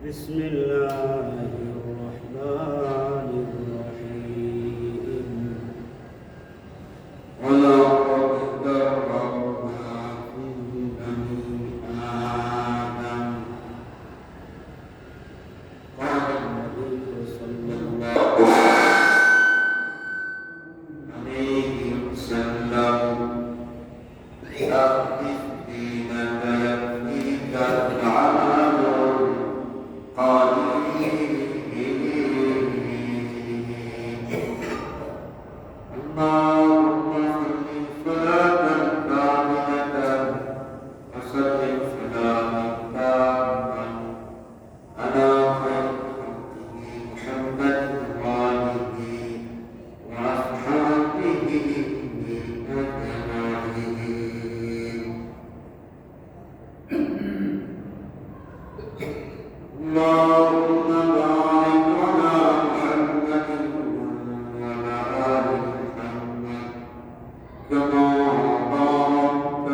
بسم الله الرحمن الرحيم ولقد كرمنا في بني آدم قال النبي صلى الله عليه وسلم أقف دينك يكفيك العمل قليل اللهم صل صلاة كاملة وسلم سلاما تاما على خير خلقه محمد وآله وأصحابه أجمعين اللهم بارك على محمد وعلى آل محمد كما باركت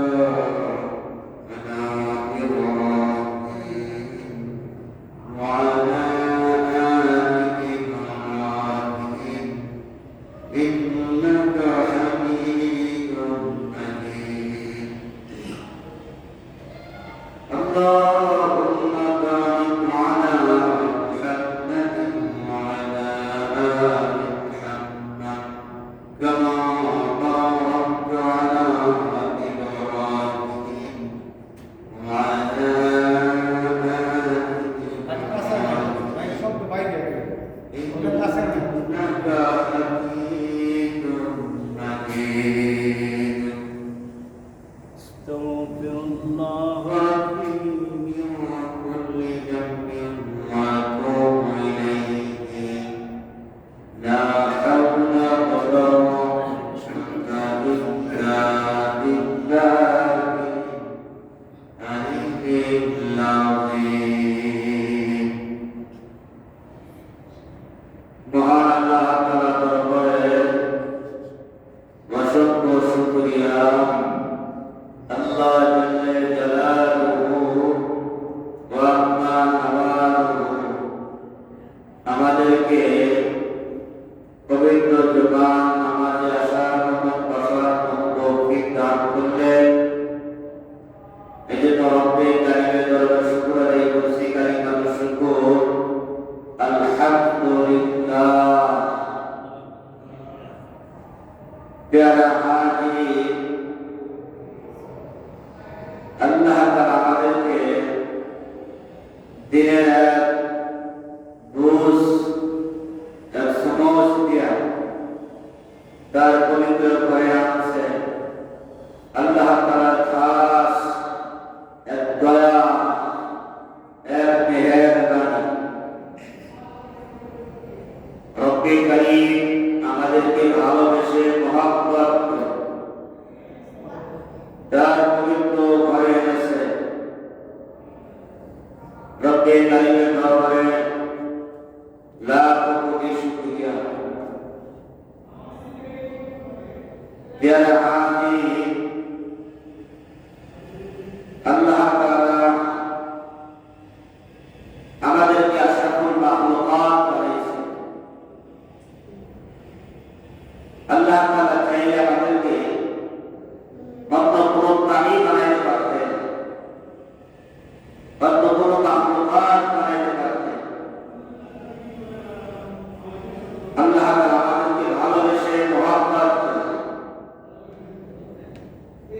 على إبراهيم وعلى آل إبراهيم إنك حميد مجيد اللهم بارك على محمد وعلى آل محمد كما باركت على إبراهيم وعلى آل إنك حميد مجيد استغفر الله ربي من كل ذنب وأتوب إليه لا حول ولا قوة إلا بالله العلي العظيم মহান আল্লাহ তাআলা দরবারে অসংখ্য শুকরিয়া আল্লাহ জাল্লে জালালুহু ওয়া আম্মা নাওয়ালুহু আমাদেরকে পবিত্র জবান নামাজে আসার মতো বসার মতো তৌফিক দান করলেন। এজন্য রব্বে কারীমের দরবারে শুকর আদায় করছি, কালিমাতুল শুকর আলহামদুলিল্লাহ। প্যারা হাজির, আল্লাহ তাআলা আমাদেরকে দিনের এক রোজ এক সময় দিয়া তার পবিত্র ঘরে আনছে। আল্লাহ তাআলা খাস এক দয়া, এক মেহেরবানি। রব্বে কারীম আমাদেরকে ভালোবেসে মহব্বত করে তার পবিত্র ঘরে এনেছে। রব্বে কারীমের দরবারে লাখ কোটি শুকরিয়া। প্যারা হাজির, আল্লাহ তাআলা আমাদেরকে আশরাফুল মাখলুকাত বানিয়েছে। আল্লাহ তাআলা চাইলে আমাদেরকে অন্য কোনো প্রাণী বানাইতে পারতেন, অন্য কোনো মাখলুকাত বানাইতে পারতেন। আল্লাহ তাআলা আমাদেরকে ভালোবেসে মহব্বত করে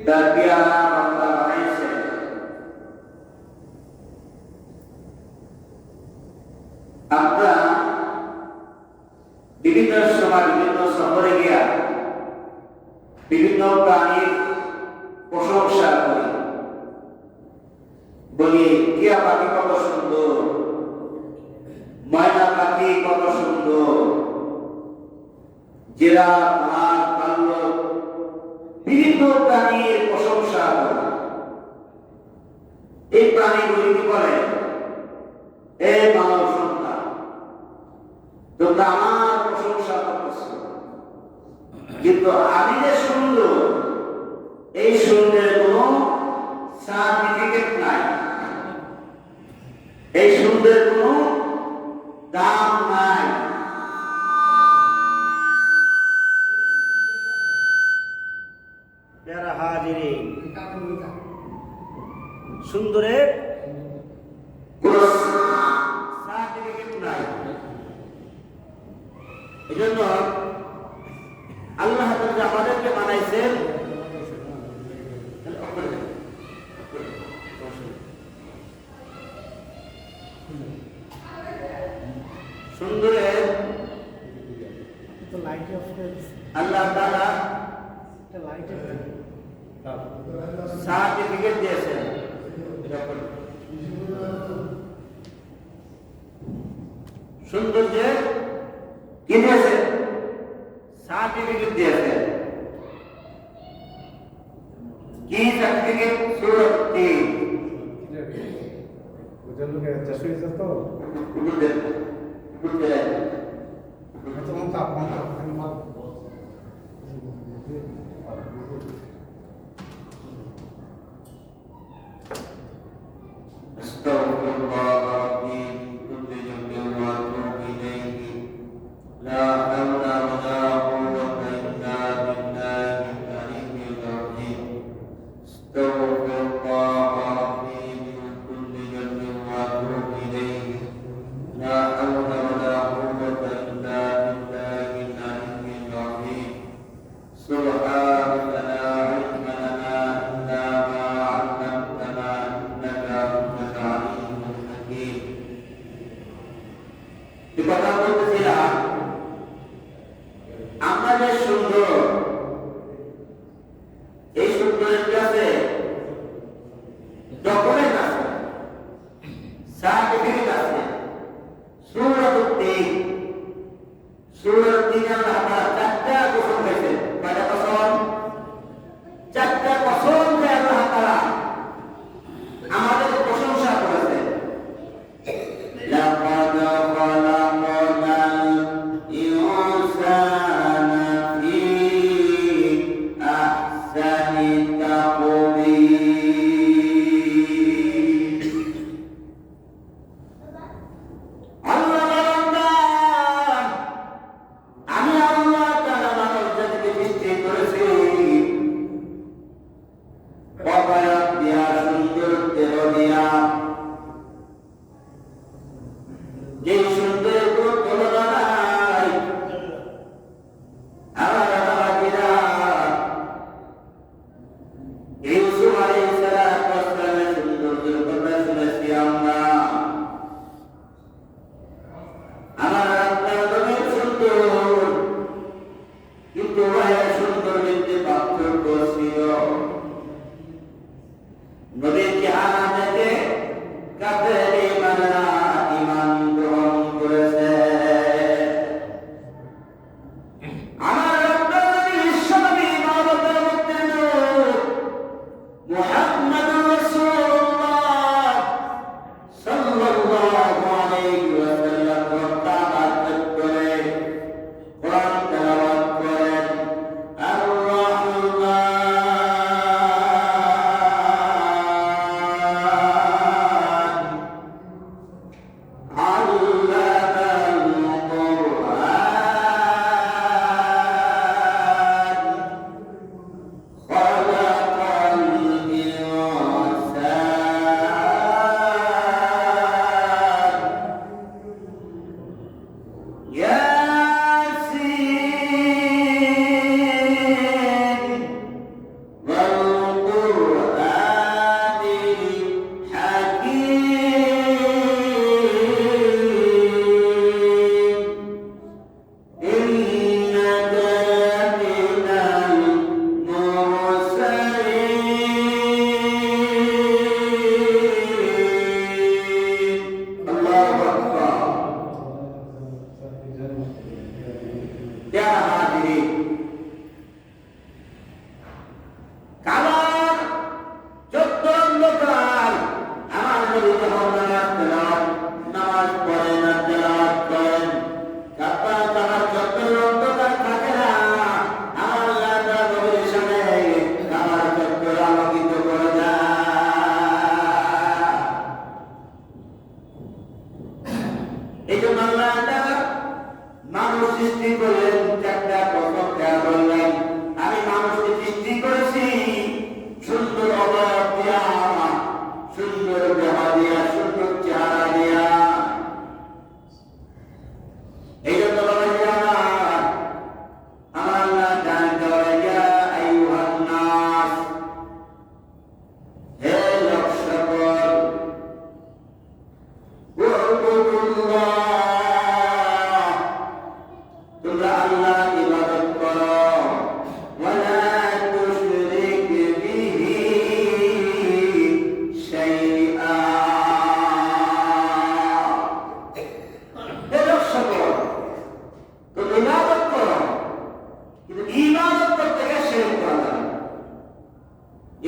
তার প্যারা বান্দা বানাইছে। আমরা বিভিন্ন সময় বিভিন্ন সফরে গিয়া বিভিন্ন প্রাণীর প্রশংসা করি, বলি টিয়া পাখি কত সুন্দর, ময়না পাখি কত সুন্দর, জিরাফ, বাঘ, ভাল্লুক, বিভিন্ন প্রাণীর প্রশংসা করি। এই প্রাণীগুলি কি বলে, এ মানব সন্তান, তোমরা আমার প্রশংসা করতেছ, কিন্তু আমি যে সুন্দর, এই সুন্দরের কোনো সার্টিফিকেট নাই। এই সুন্দর সুন্দরের কোনো দাম নাই। যারা হাজিরে সুন্দরের কোনো সার্টিফিকেট নাই। এই জন্য আল্লাহ তাআলা আমাদেরকে বানাইছেন সুন্দরের। আল্লাহ তাআলা সার্টিফিকেট দিয়েছেন। সৌন্দর্যের কি দিয়েছে? সার্টিফিকেট দিয়েছে। কি সার্টিফিকেট? সূরত 3 কথা বলতেছিলাম, আমরা যে সুন্দর, এই সুন্দরের কাছে ডকুমেন্ট আছে, সার্টিফিকেট আছে। সূরত 3 আল্লাহ তাআলা 4টা কসম দিয়েছেন। কয়টা কসম? 4টা কসম দিয়ে আল্লাহ তাআলা আমাদের প্রশংসা করেছেন। লাকাদ খালাকনাল ইনসানা ফি আহসানি তাকওয়িম। আল্লাহ বান্দার, আমি আল্লাহ তাআলা মানব জাতিকে সৃষ্টি করেছি অপরাধ দিয়া, সৌন্দর্যের দিয়া। যে সুন্দর কোনো তুলনা নাই। আমার বাবাজিরা, ইউসুফ আলাইহিস সালামের সৌন্দর্যের কথা শুনেছি আমরা। আমার আপনার নবী সুন্দর, কিন্তু ভাইয়ের সৌন্দর্যের পার্থক্য ছিল। নবীর চেহারা দেখে কাফের ইমানরা ঈমান গ্রহণ করেছে। আমার আপনার নবী বিশ্বনবী ইমানতের মধ্যে নূর মুহাম্মদুর রাসূলুল্লাহ সাল্লাল্লাহু আলাইহি ওয়াসাল্লাম রক্তাপাত করে কোরআন তেলাওয়াত করেন।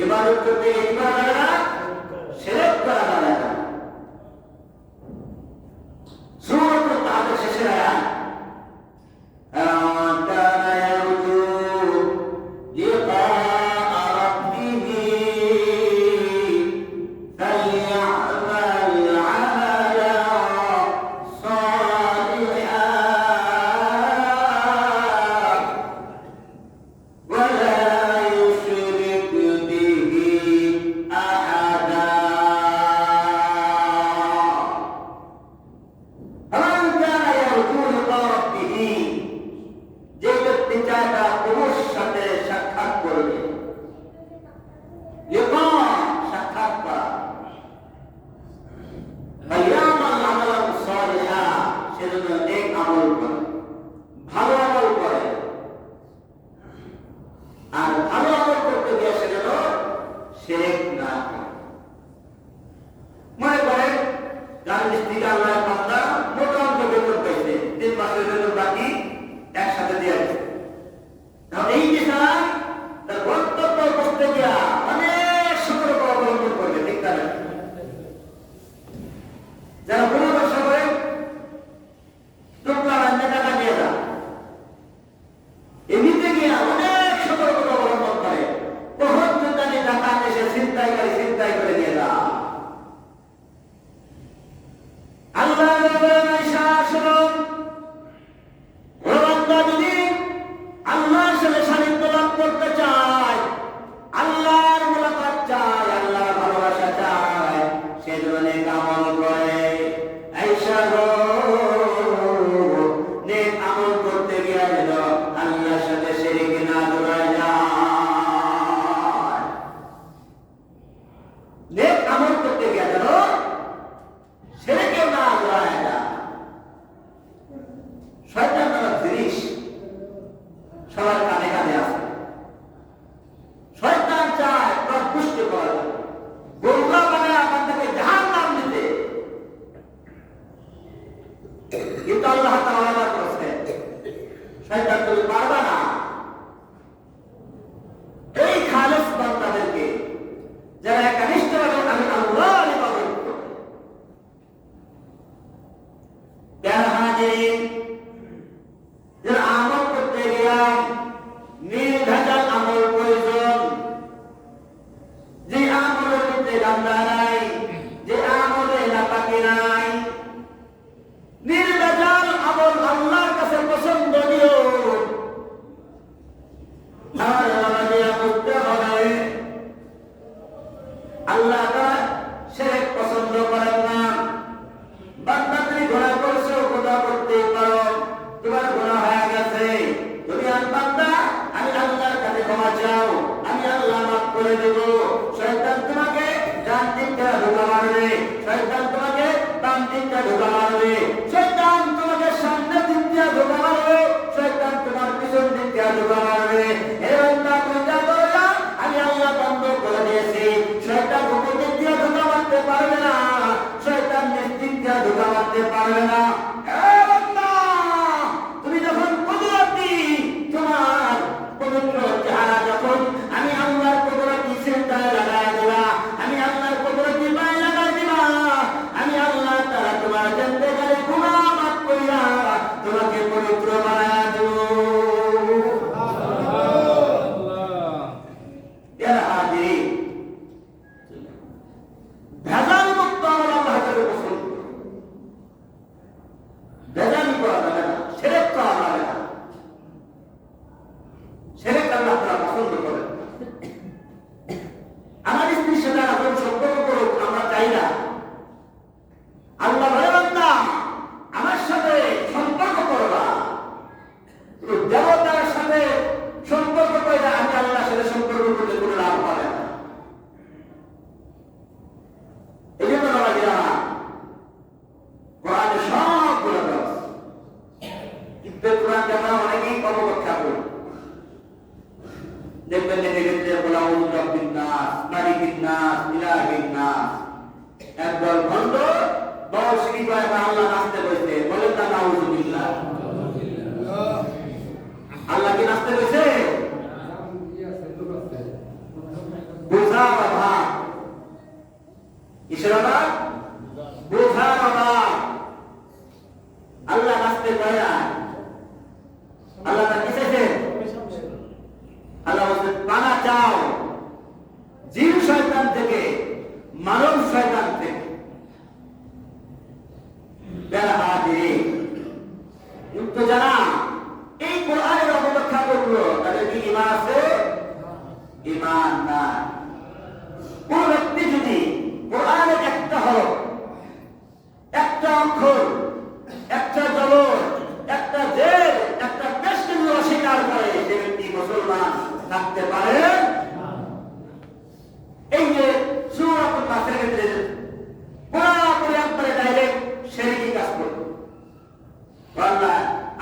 ইবাদত করতে ইবাদত যাবে না, শিরক করা যাবে না। সূরাতুল কাহফের শেষের আয়াত বুঝ পানা চাও জিন শয়তান থেকে, মানব শয়তান থেকে। কিন্তু যারা এই কোরআনের অবব্যাখ্যা করলো তাদের কি ঈমান আছে? ঈমান নাই। কোন ব্যক্তি যদি কোরআনের একটা হরফ, একটা অক্ষর, একটা জবর, একটা জের, একটা পেশকে অস্বীকার করে, সে ব্যক্তি মুসলমান থাকতে পারে। এই যে সূরাতুল নাসের ক্ষেত্রে পুরোপুরি একবারে ডাইরেক্ট শিরকি কাজ করবে।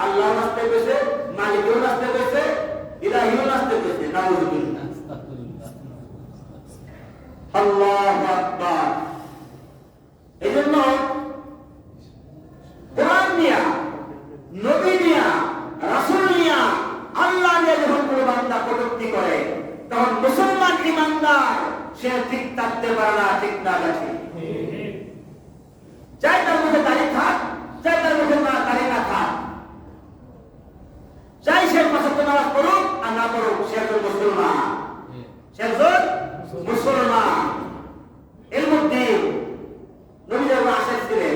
আল্লাহ নাস্তে পেয়েছে, মালিকও নাস্তে পেয়েছে, ইলাহিও নাস্তে পেয়েছে। নাউযুবিল্লাহ। আল্লাহু আকবার। এজন্য কোরআন নিয়া, নবী নিয়া, রাসূল নিয়া, আল্লাহ নিয়ে যখন কোনো বান্দা কটূক্তি করে, তখন মুসলমান ঈমানদার সে ঠিক থাকতে পারে না। ঠিক না আছে, চাই তার মধ্যে দাড়ি থাক, চাই তার মধ্যে না দাড়ি না থাক, চাই সে পাঁচ ওয়াক্ত নামাজ পড়ুক আর না পড়ুক, সে একজন মুসলমান। সে একজন মুসলমান। এর মধ্যে নবী যখন আশা ছিলেন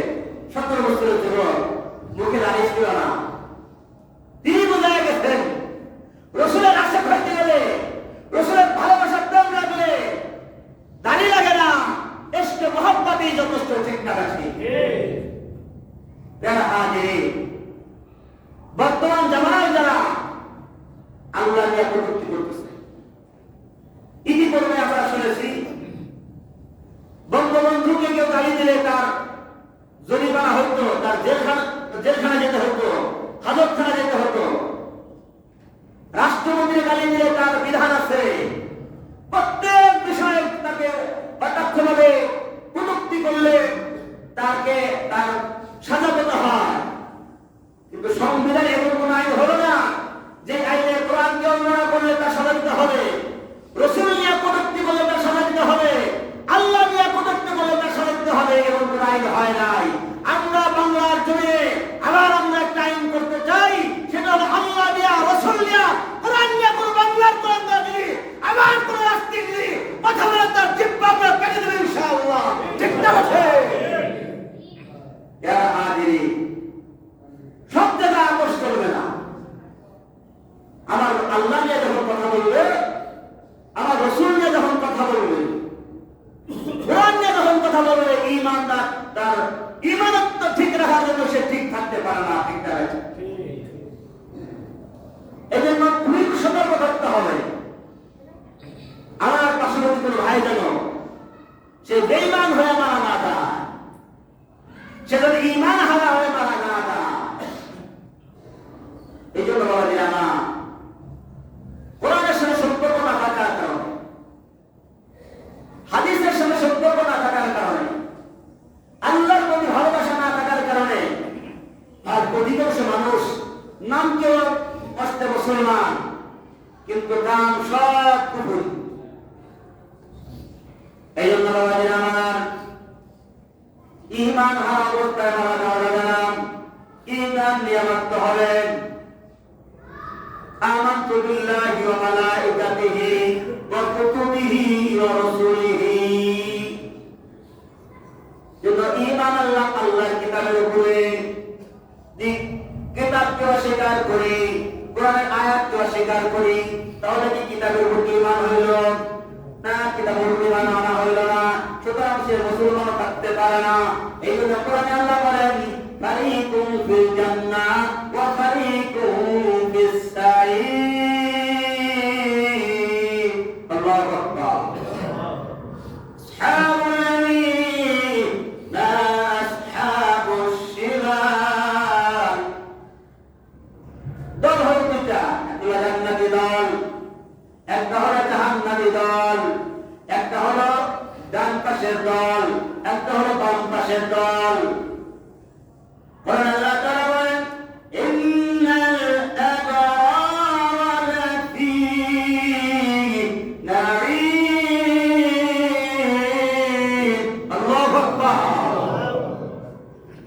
17 বছরের যুবক, মুখে দাড়ি ছিল না, তিনি বোঝায় গেছেন রাসূলের আশা করতে গেলে, রাসূলের ভালোবাসা প্রেম লাগলে দাড়ি লাগে না, ইশকে মহব্বতই যথেষ্ট। ঠিক না ঠিক? বর্তমান জামানায় যারা আল্লাহ নিয়ে কটূক্তি করতেছে, ইতিপূর্বে আমরা শুনেছি বঙ্গবন্ধুকে কেউ গালি দিলে তার জরিমানা হতো, তার জেলখানা যেতে হতো, হাজতখানা যেতে হতো। রাষ্ট্রমন্ত্রী গালি দিলে তার বিধান আছে, প্রত্যেক বিষয়ে তাকে কটাক্ষভাবে কটূক্তি করলে তাকে তার সাজা পেতে হয়। কিন্তু সংবিধানে এমন কোন আইন হলো না যে আইনে কোরআনকে অবমাননা করলে তার সাজা দিতে হবে, রাসূল নিয়ে কটূক্তি করলে তার সাজা দিতে হবে, আল্লাহ নিয়ে কটূক্তি করলে তার সাজা দিতে হবে। এমন কোন আইন হয় নাই। আমরা বাংলার জমিনে আবার আমরা একটা আইন করতে চাই, সেটা হলো আল্লাহ নিয়ে, রাসূল নিয়ে, কোরআন নিয়ে কোন বাংলার কোরআন যদি আবার কোন রাস্তায় যদি কথা বলে তার জিহ্বা আমরা কেটে দেব ইনশাআল্লাহ। ঠিক না আছে? ইয়া হাজিরিন, সব জায়গায় আপোষ করবে না। আমার আল্লাহ নিয়ে যখন কথা বলবে, আমার রাসূল নিয়ে যখন কথা বলবে, কোরআন নিয়ে যখন কথা বলবে, ঈমানদার তার ঈমানত্ব ঠিক রাখার জন্য সে ঠিক থাকতে পারে না। ঠিক না? এজন্য খুবই সতর্ক থাকতে হবে। আমার পার্শ্ববর্তী কোনো ভাই যেন সে বেঈমান হয়ে মারা না যায়, সে যদি ঈমান হারা হয়ে মারা না যায়। এই জন্য বাবাজি আমার কোরআনের সঙ্গে সম্পর্ক না থাকার কারণে, হাদিসের সঙ্গে সম্পর্ক না থাকার কারণে, আল্লাহর প্রতি ভালোবাসা না থাকার কারণে আর অধিকাংশ মানুষ নাম কেউ অস্তে মুসলমান, কিন্তু নাম সব কুফর। এই জন্য বাবাজি আমার ঈমান হারা অবস্থায় মারা যাওয়া যাবে না। ঈমান নিয়ে মারতে হবে। আমানতু বিল্লাহি ওয়া মালাইকাতিহি ওয়া কুতুবিহি ওয়া রাসূলিহি। যদি ঈমান আল্লাহর কিতাবের উপরে, কিতাবকে অস্বীকার করি, কোরআনের আয়াতকে অস্বীকার করি, তাহলে কি কিতাবের উপর ঈমান হইল না? কিতাবের উপর ঈমান আনা হইল না। সুতরাং সে মুসলমান থাকতে পারে না। এই জন্য কোরআনে আল্লাহ বলেন, ফারিকুম ফিল জান্নাহ ওয়া ফারিকুম ফিস সাঈর। আল্লাহু আকবার। আসহাবুল ইয়ামিন মা আসহাবুশ শিমাল। দল হলো দুইটা, একটা জান্নাতি দল, একটা হলো জাহান্নামী দল। একটা হলো ডান পাশের দল, একটা হলো বাম পাশের দল। আল্লাহ তাআলা বলেন, ইন্নাল আবরারা লাফি নাঈম। আল্লাহু আকবার।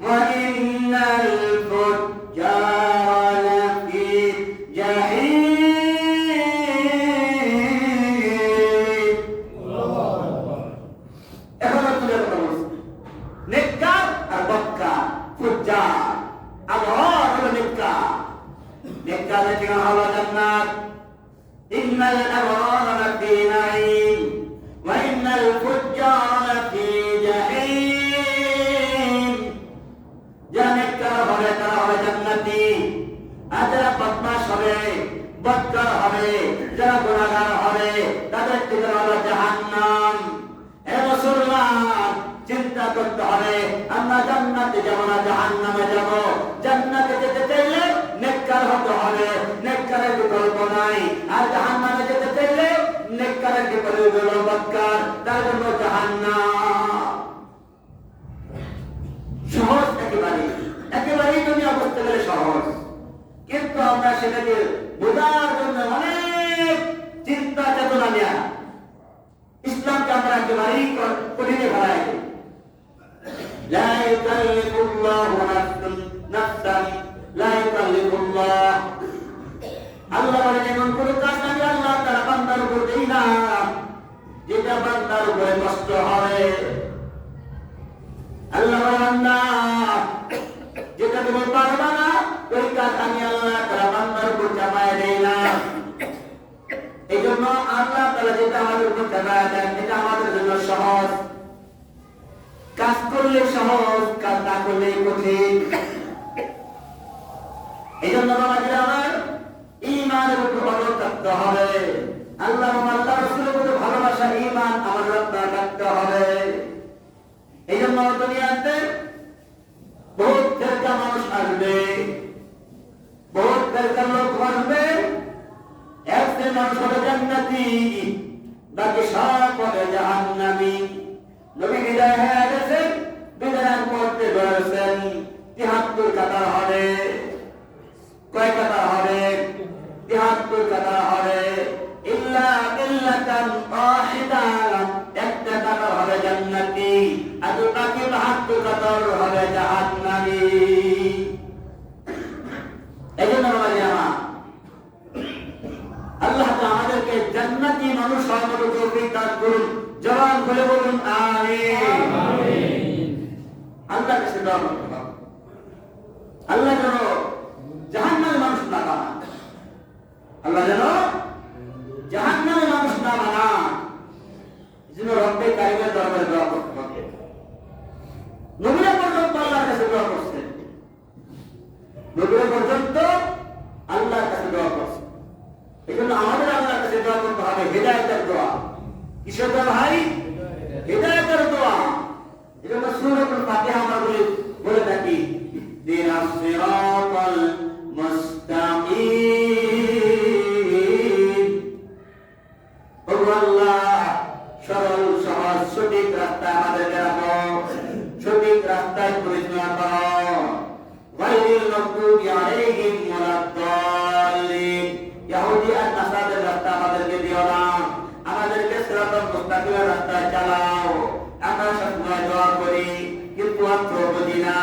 ওয়া ইন্নাল ফুজ্জারা লাফি জাহিম। الأبرار لفي نعيم وإن الفجار لفي جحيم যারা হবে তারা হবে জান্নাতি আর যারা বদমাশ হবে বদকার হবে যারা গুনাহগার হবে তাদের ঠিকানা হলো জাহান্নাম। হে মুসলমান, চিন্তা করতে হবে আমরা জান্নাতে যাব না জাহান্নামে যাব। জান্নাতে যেতে চাইলে নেককার হতে হবে, নেককারের বিকল্প নাই। আর জাহান্নামে যেতে চাইলে নেককারের বিকল্প হলো বদকার, তার জন্য জাহান্নাম। সহজ একেবারেই দুনিয়া বুঝতে গেলে সহজ, কিন্তু আমরা সেটাকে বোঝার জন্য অনেক চিন্তা চেতনা নেয়া ইসলামকে আমরা একেবারেই কঠিনে ফেলাই। লা ইউকাল্লিফুল্লাহু নাফসান লা ইউকাল্লিফুল্লাহ, আল্লাহ বলেন এমন কোন কাজ আমি আল্লাহ তাআলা বান্দার উপর দেই না যেটা বান্দার উপরে কষ্ট হবে। আল্লাহ বলেন না, যেটা তুমি পারবা না ওই কাজ আমি আল্লাহ তাআলা বান্দার উপর চাপায় দেই না। এই জন্য আল্লাহ তাআলা যেটা আমাদের উপর চাপায় দেন এটা আমাদের জন্য সহজ। কাজ করলে সহজ, কাজ না করলে কঠিন। এই জন্য আমাদের আমার ঈমানের উপর অটল থাকতে হবে। আল্লাহ এবং আল্লাহ রাসূলের প্রতি ভালোবাসা ঈমান আমাদের রাখতে হবে। এই জন্য দুনিয়াতে বহুত ফেরকা মানুষ আসবে, বহুত ফেরকা লোক আসবে। এক শ্রেণীর মানুষ হবে জান্নাতি, বাকি সব হবে জাহান্নামী। নবী বিদায় হয়ে গেছেন, বিদায় করতে বলেছেন ৭৩ কাতার হবে। কয় কাতার হবে? ৭৩ কাতার হবে। ইল্লা বিল্লাতান ওয়াহিদা, একটা কাতার হবে জান্নাতি আর বাকি ৭২ কাতার হবে জাহান্নামী। এইজন্য আল্লাহ তাআলা আমাদেরকে জান্নাতি মানুষ হওয়ার মতো তৌফিক দান করুন। জবান খুলে বলুন আমিন। আল্লাহর কাছে দোয়া করতে হবে আল্লাহ যেন জাহান্নামী মানুষ না বানান, আল্লাহ যেন জাহান্নামী মানুষ না বানান। যেন রব্বে কারিমের দরবারে দোয়া করতে হবে। নবীরা পর্যন্ত আল্লাহর কাছে দোয়া করছেন, নবীরা পর্যন্ত আল্লাহর কাছে দোয়া করছেন। এই জন্য আমাদের আল্লাহর কাছে দোয়া করতে হবে হিদায়াতের দোয়া। কিসের দোয়া ভাই? হিদায়াতের দোয়া। এই জন্য সূরাতুল ফাতিহা আমরা বলে থাকি ইহদিনাস সিরাতাল মুস্তাকিম। ও আল্লাহ, সরল সহজ সঠিক রাস্তা আমাদেরকে রাখো, সঠিক রাস্তায় পরিচালনা করো। গায়রিল মাগদুবি আলাইহিম ওয়ালাদ-দাল্লিন, ইহুদি আর নাসারাদের রাস্তা আমাদেরকে দিও না, আমাদেরকে সিরাতাল মুস্তাকিমের রাস্তায় চালাও। আমরা সবসময় দোয়া করি কিন্তু অর্থ বুঝি না।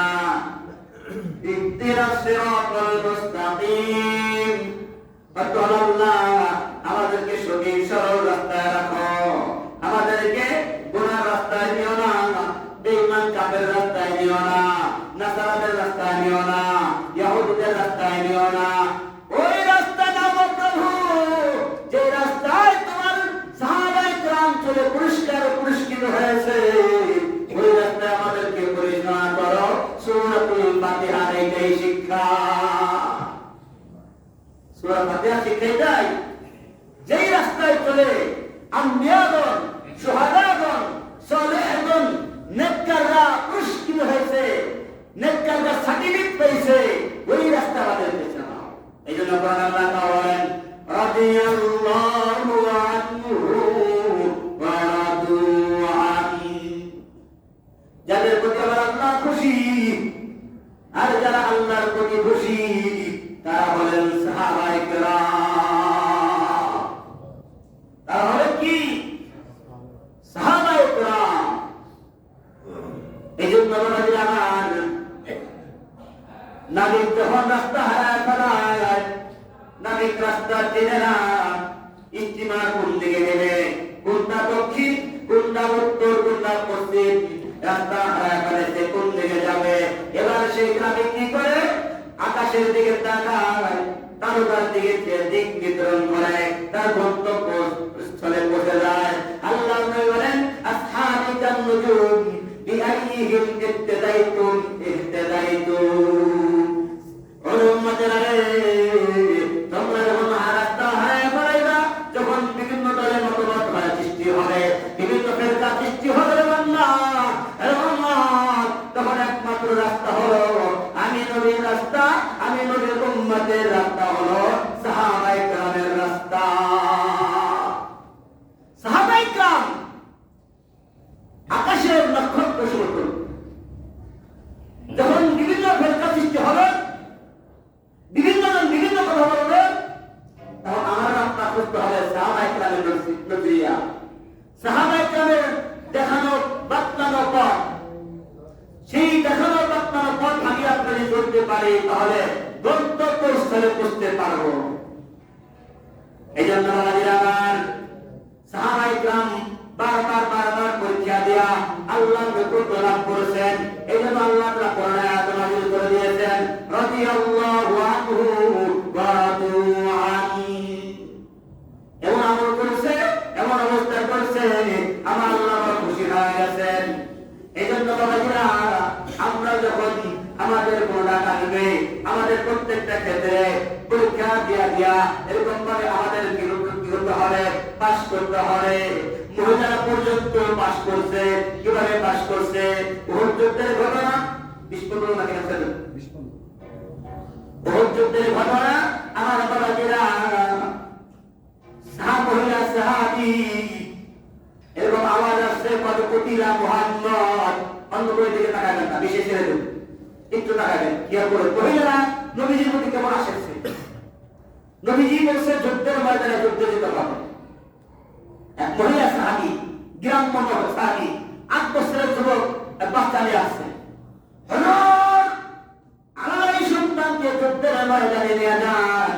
ইহদিনাস সিরাতাল মুস্তাকিম, আল্লাহ আমাদেরকে সঠিক সরল রাস্তায় রাখো, আমাদেরকে গুনাহ রাস্তায় নিও না, বেঈমান কাফের রাস্তায় নিও না, নাসারাদের রাস্তায় নিও না, ইহুদিদের রাস্তায় নিও না। ওই রাস্তা নাও প্রভু যে রাস্তায় তোমার সাহাবায়ে কেরাম চলে পুরস্কৃত হয়েছে, ওই রাস্তায় আমাদেরকে পরিচালনা করো। সূরাতুল ফাতিহার এইটাই শিক্ষা। সূরা ফাতিহা শিক্ষা দেয় যেই রাস্তায় চলে আম্বিয়াগণ, শুহাদাগণ, সালেহগণ, নেককাররা পুরস্কৃত হয়েছে, নেককাররা সার্টিফিকেট পেয়েছে, ওই রাস্তা আমাদেরকে চালাও। এই জন্য কোরআন আল্লাহ বলেন রাদিয়াল্লাহু আনহু ওয়া রাদু আনহু, যাদের প্রতি আল্লাহ খুশি আর যারা আল্লাহর প্রতি খুশি তারা হলেন সাহাবায়ে কেরাম। তারা হলেন কি? সাহাবায়ে কেরাম। এই জন্য আমার নাবিক যখন রাস্তা হারায় ফেলায়, নাবিক রাস্তা চেনে না, ইস্তিমা কোন দিকে নেবে, কোনটা দক্ষিণ, কোনটা উত্তর, কোনটা পশ্চিম, রাস্তা হারায় ফেলেছে কোন দিকে যাবে। এবার সেই নাবিক কি করে? আকাশের দিকে তাকায়, তার তার দিকে দিক বিতরণ করে তার গন্তব্য স্থলে পৌঁছে যায়। আল্লাহ নবী বলেন আসহাবি কান নুজুম বিআইহিম ইত্তাদাইতুম ইহতাদাইতুম। উম্মতেরা রে, তোমরা যখন রাস্তা হারায় ফেলাইবা, যখন বিভিন্ন দলের মতবাদ সৃষ্টি হবে, বিভিন্ন ফেরকা সৃষ্টি হবে বান্দা, তখন একমাত্র রাস্তা হলো আমি নবীর রাস্তা, আমি নবীর উম্মতের রাস্তা হলো সাহাবায়ে কেরামের রাস্তা। সাহাবায়ে কেরাম আকাশের নক্ষত্র সমতুল্য। যখন বিভিন্ন ফেরকা সৃষ্টি হবে, বিভিন্ন জন বিভিন্ন কথা বলবে, তখন আমার রাস্তা খুঁজতে হবে সাহাবায়ে কেরামের নজরিয়া, সাহাবায়ে কেরামের দেখানো বাতলানো পথ। সেই দেখানো বাতলানো পথ আমি আপনারা চলতে পারি, তাহলে গন্তব্যস্থলে পৌঁছতে পারবো। এই জন্য আমার সাহাবায়ে কেরাম বারবার পরীক্ষা দেয়া আল্লাহর নৈকট্য লাভ করেছেন। এই জন্য আল্লাহ তাআলা কোরআনে আয়াত নাযিল করে দিয়েছেন রাদিয়াল্লাহু আনহু ওয়া রাদু আনহু। এমন আমল করেছে, এমন অবস্থা করেছে, আমার আল্লাহ খুশি হয়ে গেছেন। এই জন্য বাবাজিরা, আমরা যখন আমাদের কোনো ডাকা দিবে, আমাদের প্রত্যেকটা ক্ষেত্রে পরীক্ষা দিয়া এরকম ভাবে আমাদের কি করতে হবে, পাস করতে হবে। মহিলারা পর্যন্ত পাস করছে, কিভাবে পাস করছে? উহুদ যুদ্ধের ঘটনা, ২০-১৫ নাকি আছে, ২০-১৫ উহুদ যুদ্ধের ঘটনা। আমার বাবাজিরা, মহিলা সাহাবী, এরকম আওয়াজ আসছে কত কোটিরা মুহাম্মদ, অন্য করে দিকে তাকাবেন না, বিশেষ ছেড়ে দেবেন, একটু তাকাবেন খেয়াল করে। মহিলারা নবীজির প্রতি কেমন আসছে? নবীজি বলছে যুদ্ধের ময়দানে যুদ্ধে যেতে হবে। এক মহিলা সাহাবী, গ্রাম্য সাহাবী, ৮ বছরের যুবক, এক বাচ্চা নিয়ে আসছে। আমার এই সন্তানকে যুদ্ধের ময়দানে নিয়ে যান।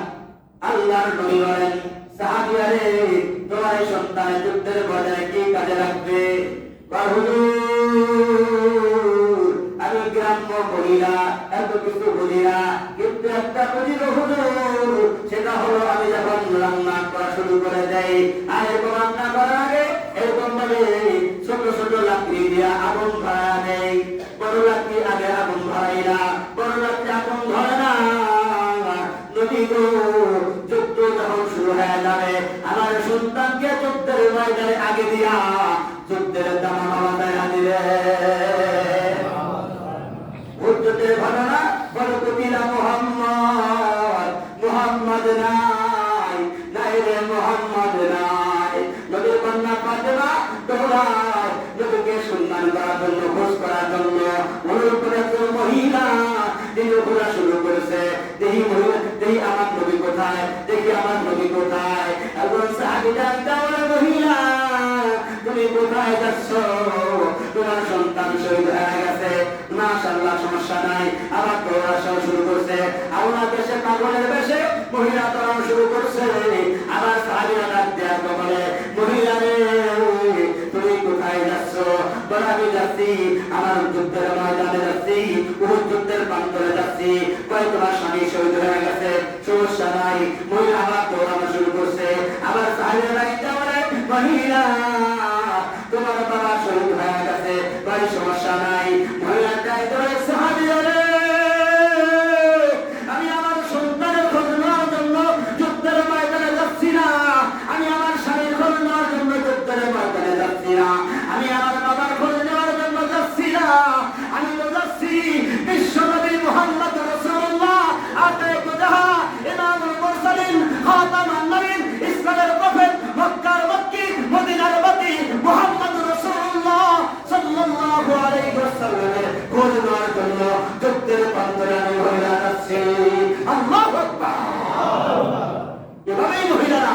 আল্লাহর নবী বলেন সাহাবীরা রে, তোমার এই সন্তানের যুদ্ধের ময়দানে কি কাজে লাগবে? হুজুর, আমি গ্রাম্য মহিলা, এত কিছু বুঝি না, কিন্তু একটা বুঝিল হুজুর, সেটা হলো আমি যখন রান্না করা শুরু করে দেই, আর এরকম রান্না করার আগে এরকম ভাবে ছোট ছোট লাকড়ি দিয়ে আগুন ধরা নেই। বড় লাকড়ি আগে আগুন ধরাই না, বড় লাকড়ি আগুন ধরে না। নবী গো, যুদ্ধ যখন শুরু হয়ে যাবে, আমার সন্তানকে যুদ্ধের ময়দানে আগে দিয়া যুদ্ধের দাম আমাদের দিলে। যুদ্ধের ঘটনা, বড় কবিরা মুহাম্মদ, মুহাম্মদ নাই, নাই রে মুহাম্মদ নাই। নবীর কন্যা ফাতেমা দৌড়ায় নবীকে সম্মান করার জন্য, খোঁজ করার জন্য। অনুরূপ করে একজন মহিলা তিনি ঘোরা শুরু করেছে, দেখি মহিলা, দেখি আমার নবী কোথায়, দেখি আমার নবী কোথায়। একজন সাহাবী জানতে বলে, মহিলা তুমি কোথায় যাচ্ছ? তোমার সন্তান শহীদ হয়ে গেছে। মাশাআল্লাহ, সমস্যা নাই। আবার দৌড়া শুরু করছে, আমার দেশে পাগলের বেশে মহিলা দৌড়ানো শুরু করছে। আবার সাহাবীরা ডাক দেয়া বলে, মহিলা রে তুমি কোথায় যাচ্ছ? বলে আমি যাচ্ছি, আমার যুদ্ধের ময়দানে যাচ্ছি, উহুদ যুদ্ধের প্রান্তরে যাচ্ছি। কয় তোমার স্বামী শহীদ হয়ে গেছে, সমস্যা নাই। মহিলা আবার দৌড়ানো শুরু করছে। আবার সাহাবীরা ডাকতে বলে, মহিলা তোমার বাবা শহীদ হয়ে গেছে, ভাই সমস্যা নাই। মহিলা ডাকতে বলে, সাহাবীরা রে, আমি আমার সন্তানের খোঁজ নেওয়ার জন্য যুদ্ধের ময়দানে যাচ্ছি না, আমি আমার স্বামীর খোঁজ নেওয়ার জন্য যুদ্ধের ময়দানে যাচ্ছি না, আমি আমার বাবার খোঁজ নেওয়ার জন্য যাচ্ছি না, আমি তো যাচ্ছি বিশ্বনবী মুহাম্মদ রাসূলুল্লাহ আতাইতু জাহা ইমামুল মুরসালিন খাতামান নবীন, ইসলামের প্রফেট, মক্কার মক্কি, মদিনার মতি মুহাম্মদ রাসূলুল্লাহ সাল্লাল্লাহু আলাইহি ওয়াসাল্লামের খোঁজ নেওয়ার জন্য যুদ্ধের প্রান্তরে আমি মহিলা যাচ্ছি। আল্লাহু আকবার। এভাবেই মহিলারা